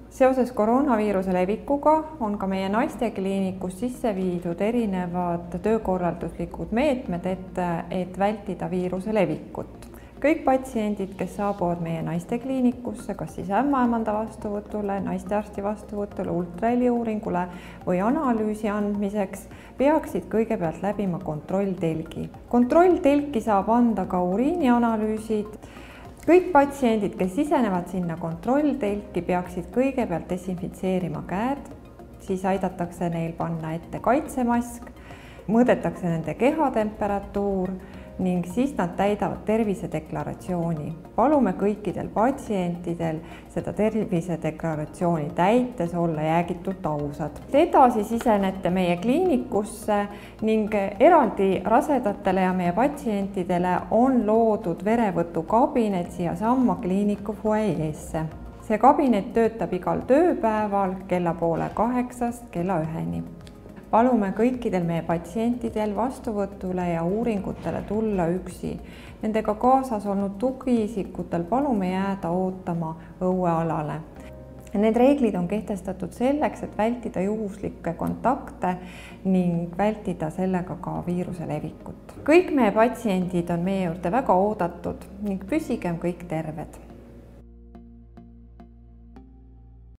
Seoses koroonaviiruse levikuga on ka meie naistekliinikus sisse viidud erinevad töökorralduslikud meetmed, et vältida viiruse levikut. Kõik patsiendid, kes saabuvad meie naistekliinikusse, kas siis ämmaemanda vastuvõtule, naistearsti vastuvõtule, ultraheliuuringule või analüüsi andmiseks, peaksid kõigepealt läbima kontrolltelgi. Kontrolltelki saab anda ka uriinianalüüsid. Kõik patsiendid, kes sisenevad sinna kontrolltelki, peaksid kõigepealt desinfitseerima käed, siis aidatakse neil panna ette kaitsemask, mõõdetakse nende kehatemperatuur ning siis nad täidavad tervisedeklaratsiooni. Palume kõikidel patsientidel seda tervisedeklaratsiooni täites olla jäägitult ausad. Edasi sisenete meie kliinikusse ning eraldi rasedatele ja meie patsientidele on loodud verevõtukabinet siiasamma kliiniku fuajeesse. See kabinet töötab igal tööpäeval kella 7:30 kella 1-ni. Palume kõikidel meie patsientidel vastuvõtule ja uuringutele tulla üksi. Nendega kaasas olnud tugiisikutel palume jääda ootama õuealale. Need reeglid on kehtestatud selleks, et vältida juhuslikke kontakte ning vältida sellega ka viiruse levikut. Kõik meie patsiendid on meie juurde väga oodatud ning püsigem kõik terved.